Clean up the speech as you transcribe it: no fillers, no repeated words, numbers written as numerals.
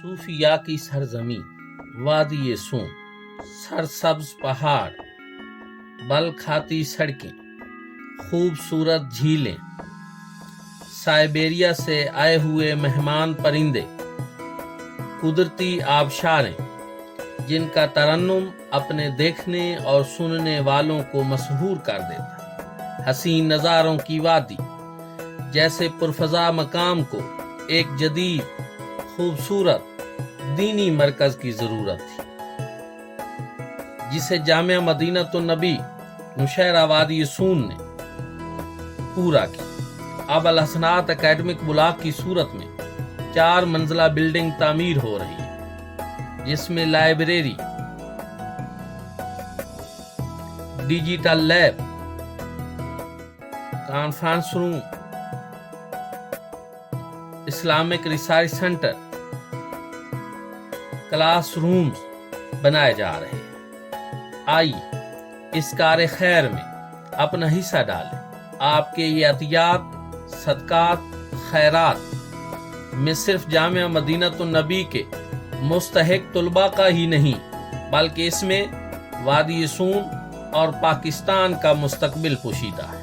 صوفیاء کی سرزمین، وادی سون، سرسبز پہاڑ، بل کھاتی سڑکیں، خوبصورت جھیلیں، سائبیریا سے آئے ہوئے مہمان پرندے، قدرتی آبشاریں جن کا ترنم اپنے دیکھنے اور سننے والوں کو مسحور کر دیتا، حسین نظاروں کی وادی جیسے پرفضا مقام کو ایک جدید خوبصورت دینی مرکز کی ضرورت تھی، جسے جامعہ مدینۃ النبی نوشہرہ وادی سون نے پورا کیا۔ اب الحسنات اکیڈمک بلاک کی صورت میں 4 منزلہ بلڈنگ تعمیر ہو رہی ہے، جس میں library, digital lab, conference room, Islamic research centre, class rooms بنائے جا رہے ہیں۔ آئیے اس کار خیر میں اپنا حصہ ڈالیں۔ آپ کے یہ عطیات، صدقات، خیرات میں صرف جامعہ مدینۃ النبی کے مستحق طلباء کا ہی نہیں، بلکہ اس میں وادی سون اور پاکستان کا مستقبل پوشیدہ ہے۔